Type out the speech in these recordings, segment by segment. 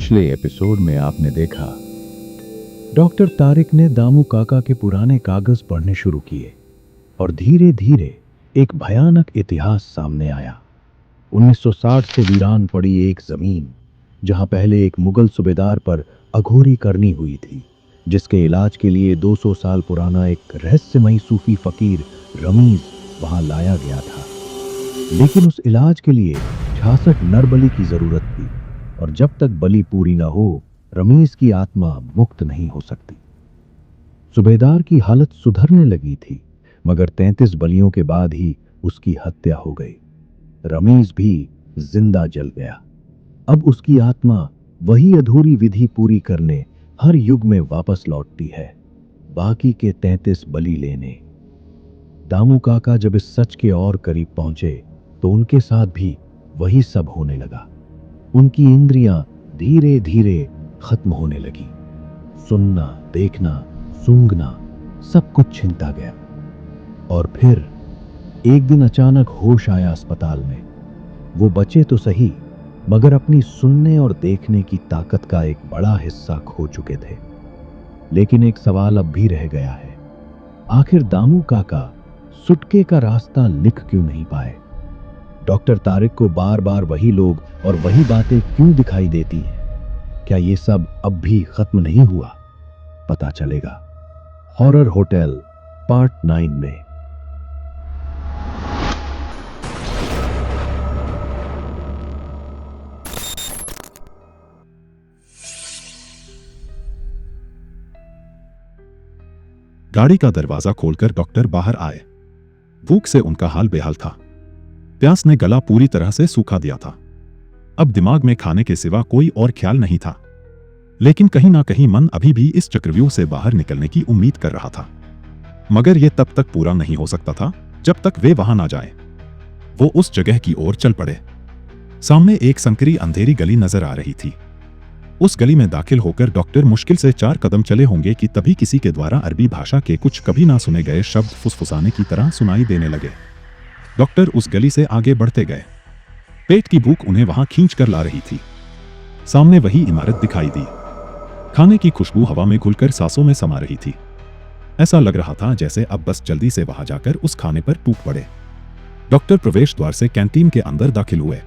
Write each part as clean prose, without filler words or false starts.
पिछले एपिसोड में आपने देखा डॉक्टर तारिक ने दामू काका के पुराने कागज पढ़ने शुरू किए और धीरे धीरे एक भयानक इतिहास सामने आया। 1960 से वीरान पड़ी एक जमीन जहां पहले एक मुगल सूबेदार पर अघोरी करनी हुई थी, जिसके इलाज के लिए 200 साल पुराना एक रहस्यमयी सूफी फकीर रमीज वहां लाया गया था। लेकिन उस इलाज के लिए 66 नरबली की जरूरत थी और जब तक बलि पूरी ना हो रमीज की आत्मा मुक्त नहीं हो सकती। सूबेदार की हालत सुधरने लगी थी, मगर 33 बलियों के बाद ही उसकी हत्या हो गई। रमीज भी जिंदा जल गया। अब उसकी आत्मा वही अधूरी विधि पूरी करने हर युग में वापस लौटती है, बाकी के 33 बलि लेने। दामू काका जब इस सच के और करीब पहुंचे तो उनके साथ भी वही सब होने लगा। उनकी इंद्रियां धीरे धीरे खत्म होने लगी। सुनना, देखना, सूंघना सब कुछ छिनता गया। और फिर एक दिन अचानक होश आया अस्पताल में। वो बचे तो सही, मगर अपनी सुनने और देखने की ताकत का एक बड़ा हिस्सा खो चुके थे। लेकिन एक सवाल अब भी रह गया है, आखिर दामू काका सुटके का रास्ता लिख क्यों नहीं पाए? डॉक्टर तारिक को बार बार वही लोग और वही बातें क्यों दिखाई देती हैं? क्या ये सब अब भी खत्म नहीं हुआ? पता चलेगा हॉरर होटल पार्ट 9 में। गाड़ी का दरवाजा खोलकर डॉक्टर बाहर आए। भूख से उनका हाल बेहाल था। प्यास ने गला पूरी तरह से सूखा दिया था। अब दिमाग में खाने के सिवा कोई और ख्याल नहीं था। लेकिन कहीं ना कहीं मन अभी भी इस चक्रव्यूह से बाहर निकलने की उम्मीद कर रहा था। मगर यह तब तक पूरा नहीं हो सकता था जब तक वे वहां ना जाए। वो उस जगह की ओर चल पड़े। सामने एक संकरी अंधेरी गली नजर आ रही थी। उस गली में दाखिल होकर डॉक्टर मुश्किल से 4 कदम चले होंगे कि तभी किसी के द्वारा अरबी भाषा के कुछ कभी ना सुने गए शब्द फुसफुसाने की तरह सुनाई देने लगे। डॉक्टर उस गली से आगे बढ़ते गए। पेट की भूख उन्हें वहां खींच कर ला रही थी। सामने वही इमारत दिखाई दी। खाने की खुशबू हवा में घुलकर सांसों में समा रही थी। ऐसा लग रहा था जैसे अब बस जल्दी से वहां जाकर उस खाने पर टूट पड़े। डॉक्टर प्रवेश द्वार से कैंटीन के अंदर दाखिल हुए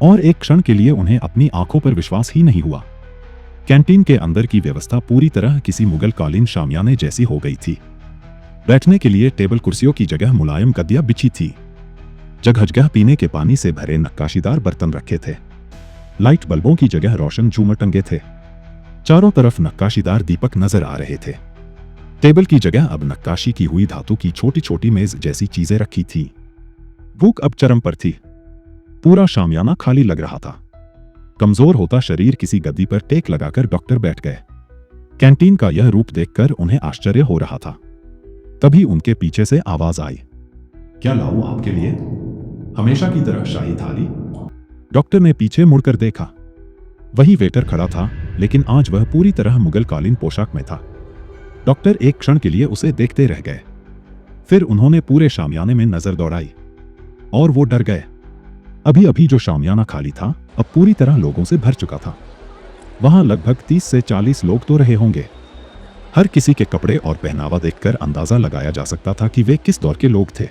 और एक क्षण के लिए उन्हें अपनी आंखों पर विश्वास ही नहीं हुआ। कैंटीन के अंदर की व्यवस्था पूरी तरह किसी मुगल कालीन शामियाने जैसी हो गई थी। बैठने के लिए टेबल कुर्सियों की जगह मुलायम गद्दियां बिछी थी। जगह जगह पीने के पानी से भरे नक्काशीदार बर्तन रखे थे। लाइट बल्बों की जगह रोशन झूमर टंगे थे। चारों तरफ नक्काशीदार दीपक नजर आ रहे थे। टेबल की जगह अब नक्काशी की हुई धातु की छोटी छोटी मेज जैसी चीजें रखी थी। भूख अब चरम पर थी। पूरा शामियाना खाली लग रहा था। कमजोर होता शरीर किसी गद्दी पर टेक लगाकर डॉक्टर बैठ गए। कैंटीन का यह रूप देखकर उन्हें आश्चर्य हो रहा था। तभी उनके पीछे से आवाज आई, क्या लाऊं आपके लिए? हमेशा की तरह शाही थाली? डॉक्टर ने पीछे मुड़कर देखा। वही वेटर खड़ा था, लेकिन आज वह पूरी तरह मुगल कालीन पोशाक में था। डॉक्टर एक क्षण के लिए उसे देखते रह गए। फिर उन्होंने पूरे शामियाने में नजर दौड़ाई और वो डर गए। अभी अभी जो शामियाना खाली था अब पूरी तरह लोगों से भर चुका था। वहां लगभग 30 से 40 लोग तो रहे होंगे। हर किसी के कपड़े और पहनावा देखकर अंदाजा लगाया जा सकता था कि वे किस दौर के लोग थे।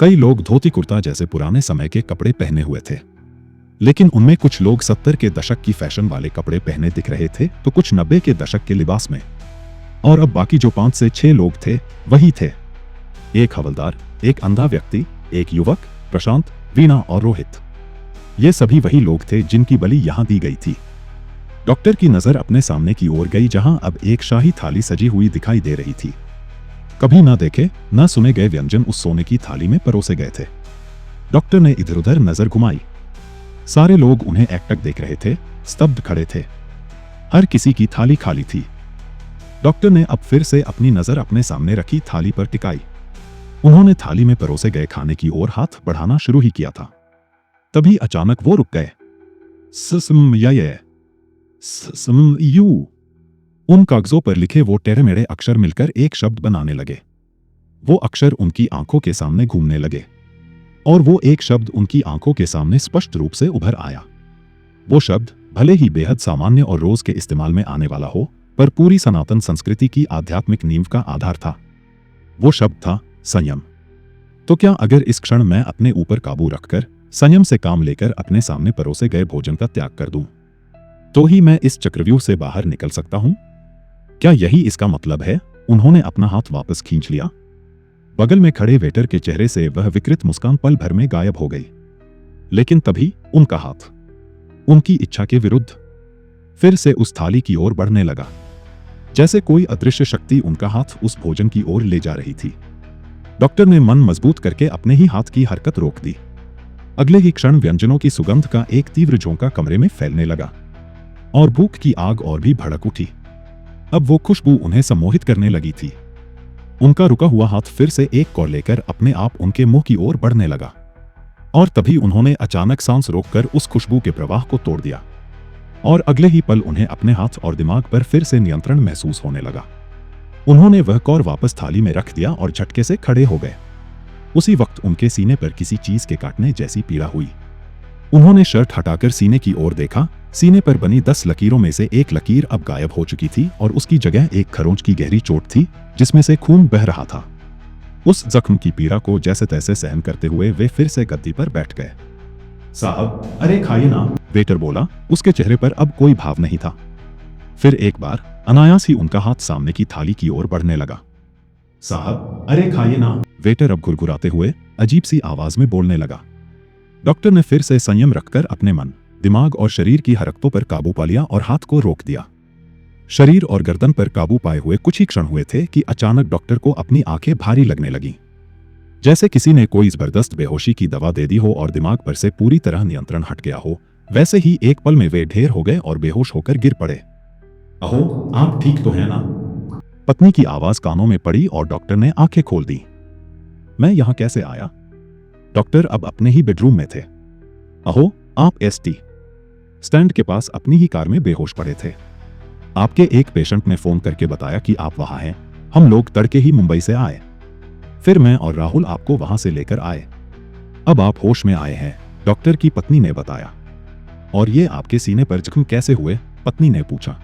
कई लोग धोती कुर्ता जैसे पुराने समय के कपड़े पहने हुए थे, लेकिन उनमें कुछ लोग 70 के दशक की फैशन वाले कपड़े पहने दिख रहे थे तो कुछ 90 के दशक के लिबास में। और अब बाकी जो 5 से 6 लोग थे वही थे। एक हवलदार, एक अंधा व्यक्ति, एक युवक, प्रशांत, वीणा और रोहित। ये सभी वही लोग थे जिनकी बलि यहां दी गई थी। डॉक्टर की नजर अपने सामने की ओर गई, जहां अब एक शाही थाली सजी हुई दिखाई दे रही थी। कभी ना देखे ना सुने गए व्यंजन उस सोने की थाली में परोसे गए थे। डॉक्टर ने इधर उधर नजर घुमाई। सारे लोग उन्हें एकटक देख रहे थे, स्तब्ध खड़े थे। हर किसी की थाली खाली थी। डॉक्टर ने अब फिर से अपनी नजर अपने सामने रखी थाली पर टिकाई। उन्होंने थाली में परोसे गए खाने की ओर हाथ बढ़ाना शुरू ही किया था। तभी अचानक वो रुक गए। उन कागजों पर लिखे वो टेढ़े मेढ़े अक्षर मिलकर एक शब्द बनाने लगे। वो अक्षर उनकी आंखों के सामने घूमने लगे और वो एक शब्द उनकी आंखों के सामने स्पष्ट रूप से उभर आया। वो शब्द भले ही बेहद सामान्य और रोज के इस्तेमाल में आने वाला हो, पर पूरी सनातन संस्कृति की आध्यात्मिक नींव का आधार था। वो शब्द था संयम। तो क्या अगर इस क्षण मैं अपने ऊपर काबू रखकर संयम से काम लेकर अपने सामने परोसे गए भोजन का त्याग कर दूं, तो ही मैं इस चक्रव्यूह से बाहर निकल सकता हूं? क्या यही इसका मतलब है? उन्होंने अपना हाथ वापस खींच लिया। बगल में खड़े वेटर के चेहरे से वह विकृत मुस्कान पल भर में गायब हो गई। लेकिन तभी उनका हाथ उनकी इच्छा के विरुद्ध फिर से उस थाली की ओर बढ़ने लगा, जैसे कोई अदृश्य शक्ति उनका हाथ उस भोजन की ओर ले जा रही थी। डॉक्टर ने मन मजबूत करके अपने ही हाथ की हरकत रोक दी। अगले ही क्षण व्यंजनों की सुगंध का एक तीव्र झोंका कमरे में फैलने लगा और भूख की आग और भी भड़क उठी। अब वो खुशबू उन्हें सम्मोहित करने लगी थी। उनका रुका हुआ हाथ फिर से एक कौर लेकर अपने आप उनके मुंह की ओर बढ़ने लगा और तभी उन्होंने अचानक सांस रोककर उस खुशबू के प्रवाह को तोड़ दिया और अगले ही पल उन्हें अपने हाथ और दिमाग पर फिर से नियंत्रण महसूस होने लगा। उन्होंने वह कौर वापस थाली में रख दिया और झटके से खड़े हो गए। उसी वक्त उनके सीने पर किसी चीज के काटने जैसी पीड़ा हुई। उन्होंने शर्ट हटाकर सीने की ओर देखा। सीने पर बनी 10 लकीरों में से एक लकीर अब गायब हो चुकी थी और उसकी जगह एक खरोंच की गहरी चोट थी जिसमें से खून बह रहा था। उस जख्म की पीड़ा को जैसे तैसे सहन करते हुए वे फिर से गद्दी पर बैठ गए। साहब, अरे खाइए ना, वेटर बोला। उसके चेहरे पर अब कोई भाव नहीं था। फिर एक बार अनायास ही उनका हाथ सामने की थाली की ओर बढ़ने लगा। साहब, अरे खाइए ना, वेटर अब घुरघुराते हुए अजीब सी आवाज में बोलने लगा। डॉक्टर ने फिर से संयम रखकर अपने मन, दिमाग और शरीर की हरकतों पर काबू पा लिया और हाथ को रोक दिया। शरीर और गर्दन पर काबू पाए हुए कुछ ही क्षण हुए थे कि अचानक डॉक्टर को अपनी आंखें भारी लगने लगीं, जैसे किसी ने कोई जबरदस्त बेहोशी की दवा दे दी हो और दिमाग पर से पूरी तरह नियंत्रण हट गया हो। वैसे ही एक पल में वे ढेर हो गए और बेहोश होकर गिर पड़े। अहो, आप ठीक तो हैं ना? पत्नी की आवाज कानों में पड़ी और डॉक्टर ने आंखें खोल दी। मैं यहां कैसे आया? डॉक्टर अब अपने ही बेडरूम में थे। अहो, आप एसटी स्टैंड के पास अपनी ही कार में बेहोश पड़े थे। आपके एक पेशेंट ने फोन करके बताया कि आप वहां हैं। हम लोग तड़के ही मुंबई से आए, फिर मैं और राहुल आपको वहां से लेकर आए। अब आप होश में आए हैं, डॉक्टर की पत्नी ने बताया। और ये आपके सीने पर जख्म कैसे हुए? पत्नी ने पूछा।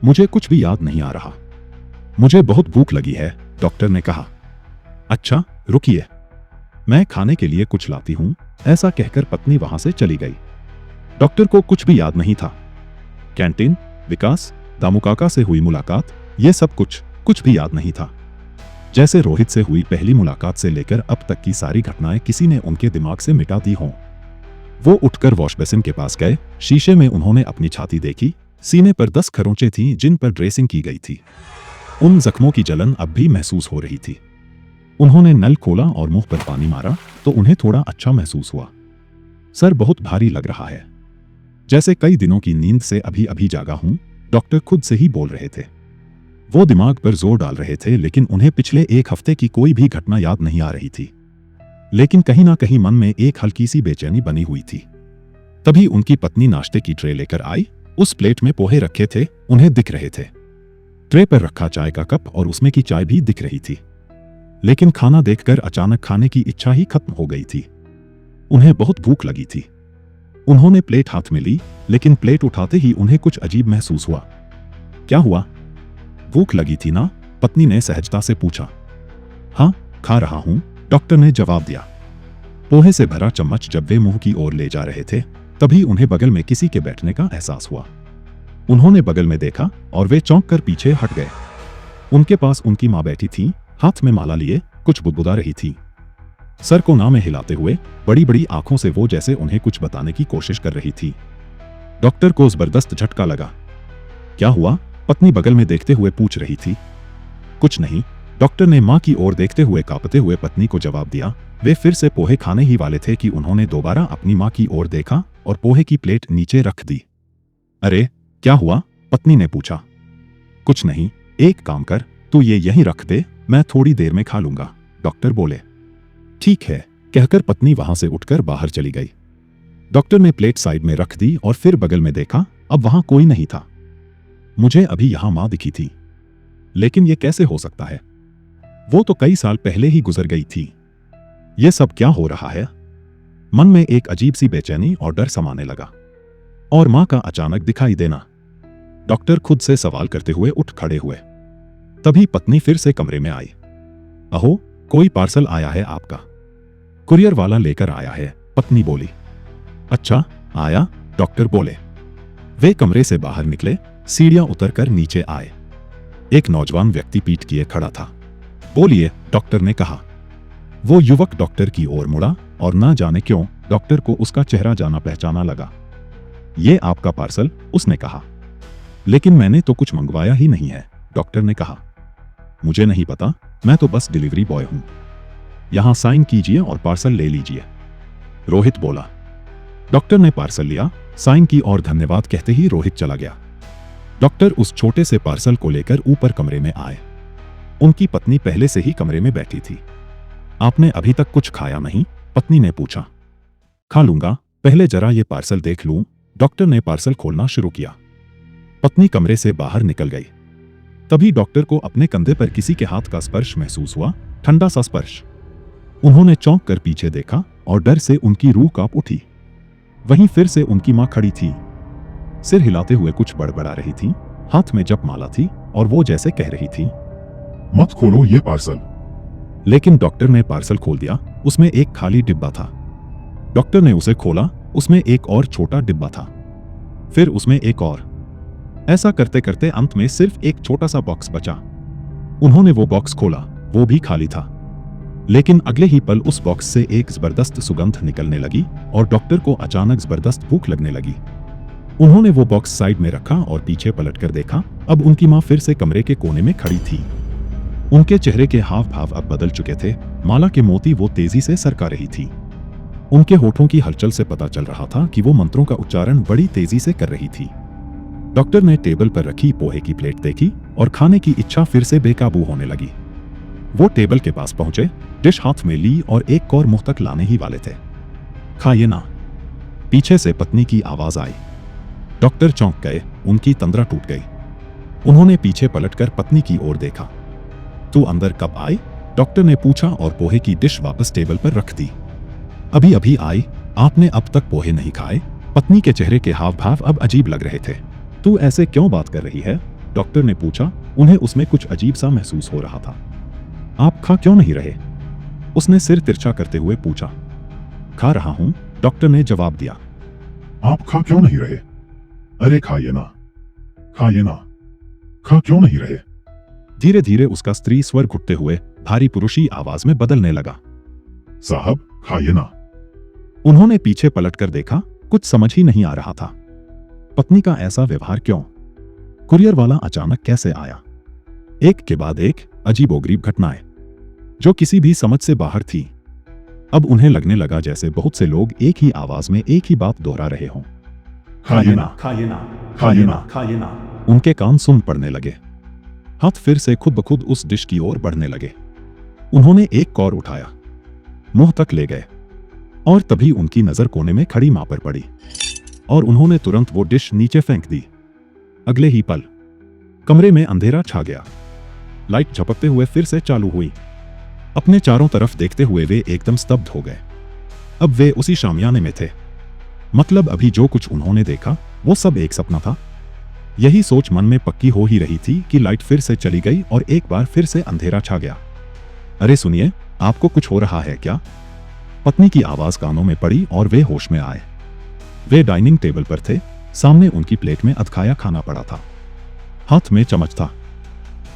मुझे कुछ भी याद नहीं आ रहा। मुझे बहुत भूख लगी है, डॉक्टर ने कहा। अच्छा, रुकिए, मैं खाने के लिए कुछ लाती हूं। ऐसा कहकर पत्नी वहां से चली गई। डॉक्टर को कुछ भी याद नहीं था। कैंटीन, विकास, दामू काका से हुई मुलाकात, ये सब कुछ भी याद नहीं था। जैसे रोहित से हुई पहली मुलाकात से लेकर अब तक की सारी घटनाएं किसी ने उनके दिमाग से मिटा दी हों। वो उठकर वॉश बेसिन के पास गए। शीशे में उन्होंने अपनी छाती देखी। सीने पर 10 खरोंचें थीं जिन पर ड्रेसिंग की गई थी। उन जख्मों की जलन अब भी महसूस हो रही थी। उन्होंने नल खोला और मुंह पर पानी मारा तो उन्हें थोड़ा अच्छा महसूस हुआ। सर बहुत भारी लग रहा है, जैसे कई दिनों की नींद से अभी अभी जागा हूं, डॉक्टर खुद से ही बोल रहे थे। वो दिमाग पर जोर डाल रहे थे, लेकिन उन्हें पिछले एक हफ्ते की कोई भी घटना याद नहीं आ रही थी। लेकिन कहीं ना कहीं मन में एक हल्की सी बेचैनी बनी हुई थी। तभी उनकी पत्नी नाश्ते की ट्रे लेकर आई। उस प्लेट में पोहे रखे थे, उन्हें दिख रहे थे। ट्रे पर रखा चाय का कप और उसमें की चाय भी दिख रही थी। लेकिन खाना देखकर अचानक खाने की इच्छा ही खत्म हो गई थी। उन्हें बहुत भूख लगी थी। उन्होंने प्लेट हाथ में ली, लेकिन प्लेट उठाते ही उन्हें कुछ अजीब महसूस हुआ। क्या हुआ? भूख लगी थी ना? पत्नी ने सहजता से पूछा। हाँ, खा रहा हूं, डॉक्टर ने जवाब दिया। पोहे से भरा चम्मच जब वे मुंह की ओर ले जा रहे थे, तभी उन्हें बगल में किसी के बैठने का एहसास हुआ। उन्होंने बगल में देखा और वे चौंक कर पीछे हट गए। उनके पास उनकी मां बैठी थी, हाथ में माला लिए कुछ बुदबुदा रही थी। सर को ना में हिलाते हुए बड़ी बड़ी आंखों से वो जैसे उन्हें कुछ बताने की कोशिश कर रही थी। डॉक्टर को जबरदस्त झटका लगा। क्या हुआ? पत्नी बगल में देखते हुए पूछ रही थी। कुछ नहीं, डॉक्टर ने मां की ओर देखते हुए कांपते हुए पत्नी को जवाब दिया। वे फिर से पोहे खाने ही वाले थे कि उन्होंने दोबारा अपनी मां की ओर देखा और पोहे की प्लेट नीचे रख दी। अरे, क्या हुआ? पत्नी ने पूछा। कुछ नहीं, एक काम कर, तू ये यहीं रख दे, मैं थोड़ी देर में खा लूंगा, डॉक्टर बोले। ठीक है, कहकर पत्नी वहां से उठकर बाहर चली गई। डॉक्टर ने प्लेट साइड में रख दी और फिर बगल में देखा। अब वहां कोई नहीं था। मुझे अभी यहां मां दिखी थी, लेकिन यह कैसे हो सकता है? वो तो कई साल पहले ही गुजर गई थी। यह सब क्या हो रहा है? मन में एक अजीब सी बेचैनी और डर समाने लगा। और मां का अचानक दिखाई देना। डॉक्टर खुद से सवाल करते हुए उठ खड़े हुए। तभी पत्नी फिर से कमरे में आई। अहो, कोई पार्सल आया है आपका, कुरियर वाला लेकर आया है, पत्नी बोली। अच्छा, आया, डॉक्टर बोले। वे कमरे से बाहर निकले, सीढ़ियां उतरकर नीचे आए। एक नौजवान व्यक्ति पीठ किए खड़ा था। बोलिए, डॉक्टर ने कहा। वो युवक डॉक्टर की ओर मुड़ा और ना जाने क्यों डॉक्टर को उसका चेहरा जाना पहचाना लगा। ये आपका पार्सल, उसने कहा। लेकिन मैंने तो कुछ मंगवाया ही नहीं है, डॉक्टर ने कहा। मुझे नहीं पता, मैं तो बस डिलीवरी बॉय हूं। यहां साइन कीजिए और पार्सल ले लीजिए, रोहित बोला। डॉक्टर ने पार्सल लिया, साइन की और धन्यवाद कहते ही रोहित चला गया। डॉक्टर उस छोटे से पार्सल को लेकर ऊपर कमरे में आए। उनकी पत्नी पहले से ही कमरे में बैठी थी। आपने अभी तक कुछ खाया नहीं, पत्नी ने पूछा। खा लूंगा, पहले जरा ये पार्सल देख लूं। डॉक्टर ने पार्सल खोलना शुरू किया। पत्नी कमरे से बाहर निकल गई। तभी डॉक्टर को अपने कंधे पर किसी के हाथ का स्पर्श महसूस हुआ, ठंडा सा स्पर्श। उन्होंने चौंक कर पीछे देखा और डर से उनकी रूह कांप उठी। वहीं फिर से उनकी मां खड़ी थी, सिर हिलाते हुए कुछ बड़बड़ा रही थी। हाथ में जपमाला थी और वो जैसे कह रही थी, मत खोलो ये पार्सल। लेकिन डॉक्टर ने पार्सल खोल दिया। उसमें एक खाली डिब्बा था। डॉक्टर ने उसे खोला, उसमें एक और छोटा डिब्बा था, फिर उसमें एक और। ऐसा करते करते अंत में सिर्फ एक छोटा सा बॉक्स बचा। उन्होंने वो बॉक्स खोला, वो भी खाली था। लेकिन अगले ही पल उस बॉक्स से एक जबरदस्त सुगंध निकलने लगी और डॉक्टर को अचानक जबरदस्त भूख लगने लगी। उन्होंने वो बॉक्स साइड में रखा और पीछे पलटकर देखा। अब उनकी मां फिर से कमरे के कोने में खड़ी थी। उनके चेहरे के हाव भाव अब बदल चुके थे। माला के मोती वो तेजी से सरका रही थी। उनके होठों की हलचल से पता चल रहा था कि वो मंत्रों का उच्चारण बड़ी तेजी से कर रही थी। डॉक्टर ने टेबल पर रखी पोहे की प्लेट देखी और खाने की इच्छा फिर से बेकाबू होने लगी। वो टेबल के पास पहुंचे, डिश हाथ में ली और एक और मुंह तक लाने ही वाले थे। खाइए ना, पीछे से पत्नी की आवाज आई। डॉक्टर चौंक गए, उनकी तंद्रा टूट गई। उन्होंने पीछे पलटकर पत्नी की ओर देखा। तू अंदर कब आई? डॉक्टर ने पूछा और पोहे की डिश वापस टेबल पर रख दी। अभी अभी आई, आपने अब तक पोहे नहीं खाए? पत्नी के चेहरे के हाव भाव अब अजीब लग रहे थे। तू ऐसे क्यों बात कर रही है? डॉक्टर ने पूछा। उन्हें उसमें कुछ अजीब सा महसूस हो रहा था। आप खा क्यों नहीं रहे? उसने सिर तिरछा करते हुए पूछा। खा रहा हूं, डॉक्टर ने जवाब दिया। आप खा क्यों नहीं रहे? अरे खाइए ना, खाइए ना, खा क्यों नहीं रहे? धीरे धीरे उसका स्त्री स्वर घुटते हुए भारी पुरुषी आवाज में बदलने लगा। साहब, खाइए ना। उन्होंने पीछे पलटकर देखा, कुछ समझ ही नहीं आ रहा था। पत्नी का ऐसा व्यवहार क्यों? कुरियर वाला अचानक कैसे आया? एक के बाद एक अजीबोगरीब घटनाएं जो किसी भी समझ से बाहर थी। अब उन्हें लगने लगा जैसे बहुत से लोग एक ही आवाज में एक ही बात दोहरा रहे हों। खाइए ना, खाइए ना, खाइए ना, खाइए ना। उनके कान सुन पड़ने लगे। हाथ फिर से खुद ब खुद उस डिश की ओर बढ़ने लगे। उन्होंने एक कौर उठाया, मुंह तक ले गए और तभी उनकी नजर कोने में खड़ी मां पर पड़ी और उन्होंने तुरंत वो डिश नीचे फेंक दी। अगले ही पल कमरे में अंधेरा छा गया। लाइट झपकते हुए फिर से चालू हुई। अपने चारों तरफ देखते हुए वे एकदम स्तब्ध हो गए। अब वे उसी शामियाने में थे। मतलब अभी जो कुछ उन्होंने देखा वो सब एक सपना था। यही सोच मन में पक्की हो ही रही थी कि लाइट फिर से चली गई और एक बार फिर से अंधेरा छा गया। अरे सुनिए, आपको कुछ हो रहा है क्या? पत्नी की आवाज कानों में पड़ी और वे होश में आए। वे डाइनिंग टेबल पर थे। सामने उनकी प्लेट में अधखाया खाना पड़ा था, हाथ में चम्मच था।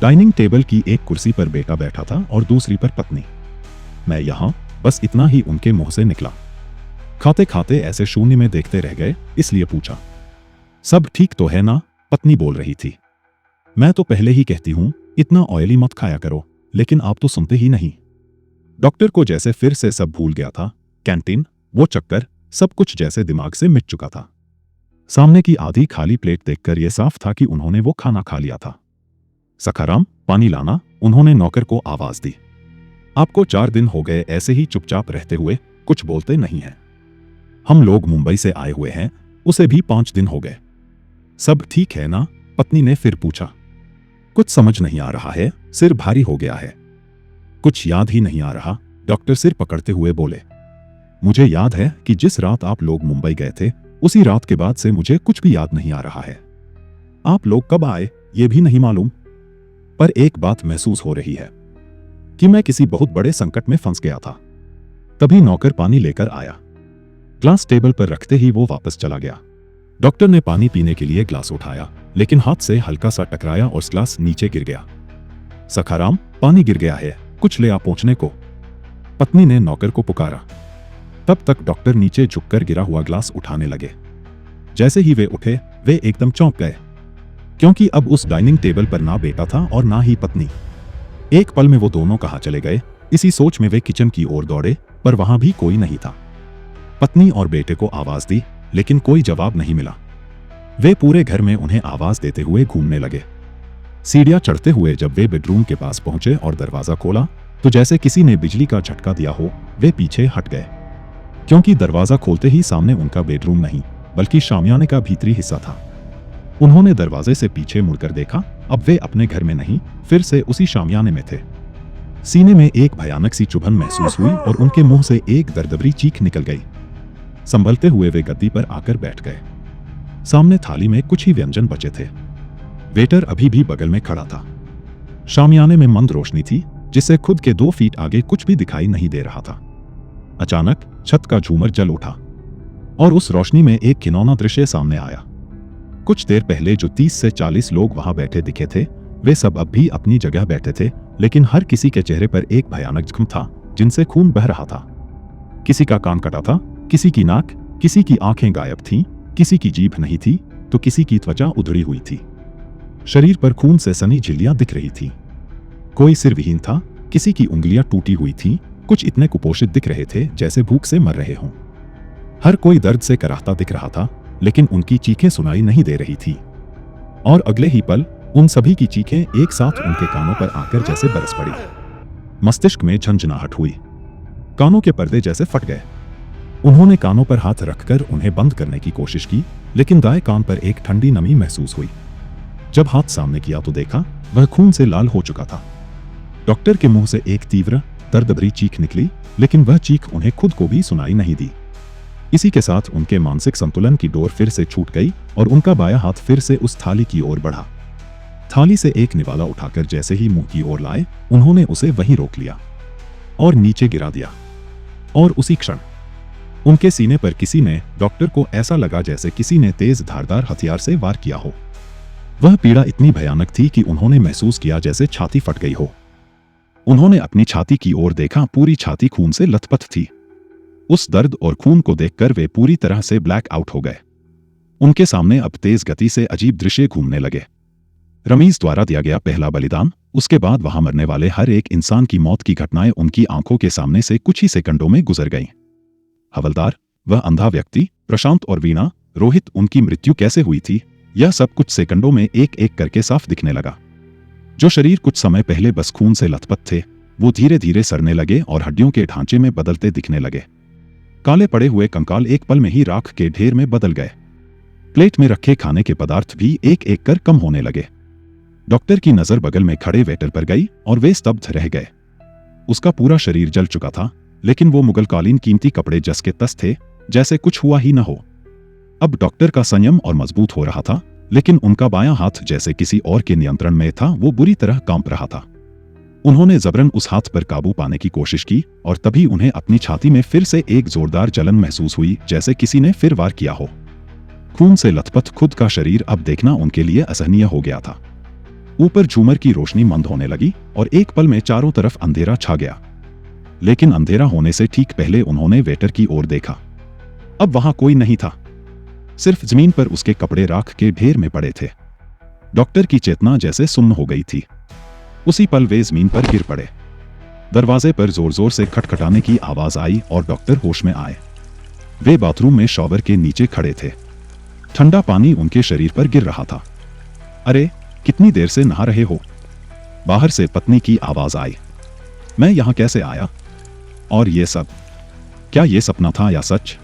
डाइनिंग टेबल की एक कुर्सी पर बेटा बैठा था और दूसरी पर पत्नी। मैं यहां, बस इतना ही उनके मुंह से निकला। खाते खाते ऐसे शून्य में देखते रह गए, इसलिए पूछा। सब ठीक तो है ना? पत्नी बोल रही थी। मैं तो पहले ही कहती हूं इतना ऑयली मत खाया करो, लेकिन आप तो सुनते ही नहीं। डॉक्टर को जैसे फिर से सब भूल गया था। कैंटीन, वो चक्कर, सब कुछ जैसे दिमाग से मिट चुका था। सामने की आधी खाली प्लेट देखकर यह साफ था कि उन्होंने वो खाना खा लिया था। सखाराम, पानी लाना, उन्होंने नौकर को आवाज दी। आपको 4 दिन हो गए ऐसे ही चुपचाप रहते हुए, कुछ बोलते नहीं हैं। हम लोग मुंबई से आए हुए हैं, उसे भी 5 दिन हो गए। सब ठीक है ना? पत्नी ने फिर पूछा। कुछ समझ नहीं आ रहा है, सिर भारी हो गया है। कुछ याद ही नहीं आ रहा, डॉक्टर सिर पकड़ते हुए बोले। मुझे याद है कि जिस रात आप लोग मुंबई गए थे उसी रात के बाद से मुझे कुछ भी याद नहीं आ रहा है। आप लोग कब आए ये भी नहीं मालूम, पर एक बात महसूस हो रही है कि मैं किसी बहुत बड़े संकट में फंस गया था। तभी नौकर पानी लेकर आया। ग्लास टेबल पर रखते ही वो वापस चला गया। डॉक्टर ने पानी पीने के लिए ग्लास उठाया, लेकिन हाथ से हल्का सा टकराया और ग्लास नीचे गिर गया। सखाराम, पानी गिर गया है, कुछ ले आ पहुंचने को। पत्नी ने नौकर को पुकारा। तब तक डॉक्टर नीचे झुककर गिरा हुआ ग्लास उठाने लगे। जैसे ही वे उठे, वे एकदम चौंक गए, क्योंकि अब उस डाइनिंग टेबल पर ना बेटा था और ना ही पत्नी। एक पल में वो दोनों कहाँ चले गए, इसी सोच में वे किचन की ओर दौड़े, पर वहां भी कोई नहीं था। पत्नी और बेटे को आवाज दी, लेकिन कोई जवाब नहीं मिला। वे पूरे घर में उन्हें आवाज देते हुए घूमने लगे। सीढ़ियां चढ़ते हुए जब वे बेडरूम के पास पहुंचे और दरवाजा खोला, तो जैसे किसी ने बिजली का झटका दिया हो, वे पीछे हट गए, क्योंकि दरवाजा खोलते ही सामने उनका बेडरूम नहीं, बल्कि शामियाने का भीतरी हिस्सा था। उन्होंने दरवाजे से पीछे मुड़कर देखा। अब वे अपने घर में नहीं, फिर से उसी शामियाने में थे। सीने में एक भयानक सी चुभन महसूस हुई और उनके मुंह से एक दर्दभरी चीख निकल गई। संभलते हुए वे गद्दी पर आकर बैठ गए। सामने थाली में कुछ ही व्यंजन बचे थे। वेटर अभी भी बगल में खड़ा था। शामियाने में मंद रोशनी थी, जिससे खुद के 2 फीट आगे कुछ भी दिखाई नहीं दे रहा था। अचानक छत का झूमर जल उठा और उस रोशनी में एक घिनौना दृश्य सामने आया। कुछ देर पहले जो 30 से 40 लोग वहां बैठे दिखे थे, वे सब अब भी अपनी जगह बैठे थे, लेकिन हर किसी के चेहरे पर एक भयानक जख्म था, जिनसे खून बह रहा था। किसी का कान कटा था, किसी की नाक, किसी की आंखें गायब थीं, किसी की जीभ नहीं थी, तो किसी की त्वचा उधड़ी हुई थी। शरीर पर खून से सनी झिल्लियां दिख रही थी। कोई सिर विहीन था, किसी की उंगलियां टूटी हुई थीं, कुछ इतने कुपोषित दिख रहे थे जैसे भूख से मर रहे हों। हर कोई दर्द से कराहता दिख रहा था, लेकिन उनकी चीखें सुनाई नहीं दे रही थी। और अगले ही पल उन सभी की चीखें एक साथ उनके कानों पर आकर जैसे बरस पड़ी। मस्तिष्क में झंझनाहट हुई, कानों के पर्दे जैसे फट गए। उन्होंने कानों पर हाथ रखकर उन्हें बंद करने की कोशिश की, लेकिन दाएं कान पर एक ठंडी नमी महसूस हुई। जब हाथ सामने किया तो देखा वह खून से लाल हो चुका था। डॉक्टर के मुंह से एक तीव्र दर्द भरी चीख निकली, लेकिन वह चीख उन्हें खुद को भी सुनाई नहीं दी। इसी के साथ उनके मानसिक संतुलन की डोर फिर से छूट गई और उनका बायां हाथ फिर से उस थाली की ओर बढ़ा। थाली से एक निवाला उठाकर जैसे ही मुंह की ओर लाए, उन्होंने उसे वहीं रोक लिया और नीचे गिरा दिया। और उसी क्षण उनके सीने पर किसी ने, डॉक्टर को ऐसा लगा जैसे किसी ने तेज धारदार हथियार से वार किया हो। वह पीड़ा इतनी भयानक थी कि उन्होंने महसूस किया जैसे छाती फट गई हो। उन्होंने अपनी छाती की ओर देखा, पूरी छाती खून से लथपथ थी। उस दर्द और खून को देखकर वे पूरी तरह से ब्लैक आउट हो गए। उनके सामने अब तेज गति से अजीब दृश्य घूमने लगे। रमीज द्वारा दिया गया पहला बलिदान, उसके बाद वहां मरने वाले हर एक इंसान की मौत की घटनाएं उनकी आंखों के सामने से कुछ ही सेकंडों में गुजर गईं। हवलदार, वह अंधा व्यक्ति, प्रशांत और वीणा, रोहित, उनकी मृत्यु कैसे हुई थी, यह सब कुछ सेकंडों में एक एक करके साफ दिखने लगा। जो शरीर कुछ समय पहले बस खून से लथपथ थे, वो धीरे धीरे सड़ने लगे और हड्डियों के ढांचे में बदलते दिखने लगे। काले पड़े हुए कंकाल एक पल में ही राख के ढेर में बदल गए। प्लेट में रखे खाने के पदार्थ भी एक एक कर कम होने लगे। डॉक्टर की नजर बगल में खड़े वेटर पर गई और वे स्तब्ध रह गए। उसका पूरा शरीर जल चुका था, लेकिन वो मुगलकालीन कीमती कपड़े जस के तस थे, जैसे कुछ हुआ ही न हो। अब डॉक्टर का संयम और मजबूत हो रहा था, लेकिन उनका बायां हाथ जैसे किसी और के नियंत्रण में था, वो बुरी तरह कांप रहा था। उन्होंने जबरन उस हाथ पर काबू पाने की कोशिश की और तभी उन्हें अपनी छाती में फिर से एक जोरदार जलन महसूस हुई, जैसे किसी ने फिर वार किया हो। खून से लथपथ खुद का शरीर अब देखना उनके लिए असहनीय हो गया था। ऊपर झूमर की रोशनी मंद होने लगी और एक पल में चारों तरफ अंधेरा छा गया। लेकिन अंधेरा होने से ठीक पहले उन्होंने वेटर की ओर देखा। अब वहां कोई नहीं था, सिर्फ जमीन पर उसके कपड़े राख के ढेर में पड़े थे। डॉक्टर की चेतना जैसे सुन्न हो गई थी। उसी पल वे जमीन पर गिर पड़े। दरवाजे पर जोर जोर से खटखटाने की आवाज आई और डॉक्टर होश में आए। वे बाथरूम में शॉवर के नीचे खड़े थे। ठंडा पानी उनके शरीर पर गिर रहा था। अरे, कितनी देर से नहा रहे हो? बाहर से पत्नी की आवाज आई। मैं यहां कैसे आया? और ये सब, क्या ये सपना था या सच?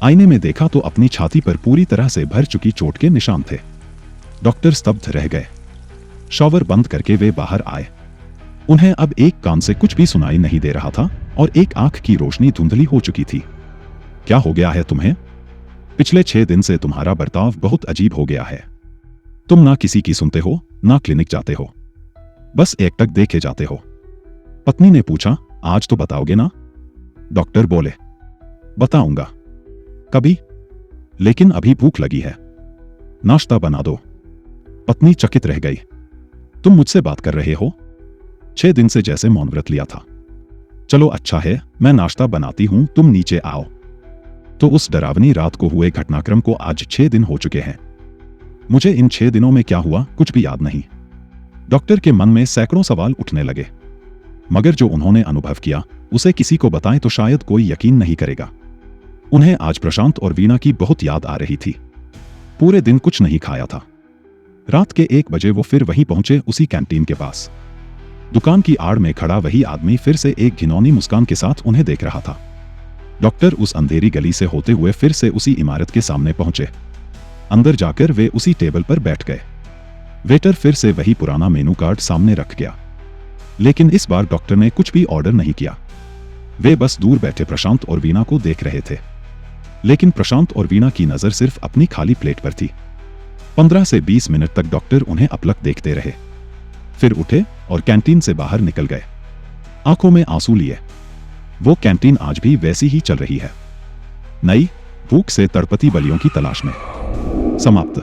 आईने में देखा तो अपनी छाती पर पूरी तरह से भर चुकी चोट के निशान थे। डॉक्टर स्तब्ध रह गए। शॉवर बंद करके वे बाहर आए। उन्हें अब एक कान से कुछ भी सुनाई नहीं दे रहा था और एक आंख की रोशनी धुंधली हो चुकी थी। क्या हो गया है तुम्हें? पिछले 6 दिन से तुम्हारा बर्ताव बहुत अजीब हो गया है। तुम ना किसी की सुनते हो, ना क्लिनिक जाते हो, बस एकटक देखे जाते हो। पत्नी ने पूछा, आज तो बताओगे ना? डॉक्टर बोले, बताऊंगा कभी, लेकिन अभी भूख लगी है, नाश्ता बना दो। पत्नी चकित रह गई। तुम मुझसे बात कर रहे हो? 6 दिन से जैसे मौन व्रत लिया था। चलो अच्छा है, मैं नाश्ता बनाती हूं, तुम नीचे आओ। तो उस डरावनी रात को हुए घटनाक्रम को आज 6 दिन हो चुके हैं। मुझे इन 6 दिनों में क्या हुआ कुछ भी याद नहीं। डॉक्टर के मन में सैकड़ों सवाल उठने लगे, मगर जो उन्होंने अनुभव किया उसे किसी को बताएं तो शायद कोई यकीन नहीं करेगा। उन्हें आज प्रशांत और वीणा की बहुत याद आ रही थी। पूरे दिन कुछ नहीं खाया था। रात के 1 बजे वो फिर वहीं पहुंचे, उसी कैंटीन के पास। दुकान की आड़ में खड़ा वही आदमी फिर से एक घिनौनी मुस्कान के साथ उन्हें देख रहा था। डॉक्टर उस अंधेरी गली से होते हुए फिर से उसी इमारत के सामने पहुंचे। अंदर जाकर वे उसी टेबल पर बैठ गए। वेटर फिर से वही पुराना मेनू कार्ड सामने रख गया, लेकिन इस बार डॉक्टर ने कुछ भी ऑर्डर नहीं किया। वे बस दूर बैठे प्रशांत और वीणा को देख रहे थे, लेकिन प्रशांत और वीणा की नजर सिर्फ अपनी खाली प्लेट पर थी। 15 से 20 मिनट तक डॉक्टर उन्हें अपलक देखते रहे, फिर उठे और कैंटीन से बाहर निकल गए, आंखों में आंसू लिए। वो कैंटीन आज भी वैसी ही चल रही है, नई, भूख से तड़पती बलियों की तलाश में। समाप्त।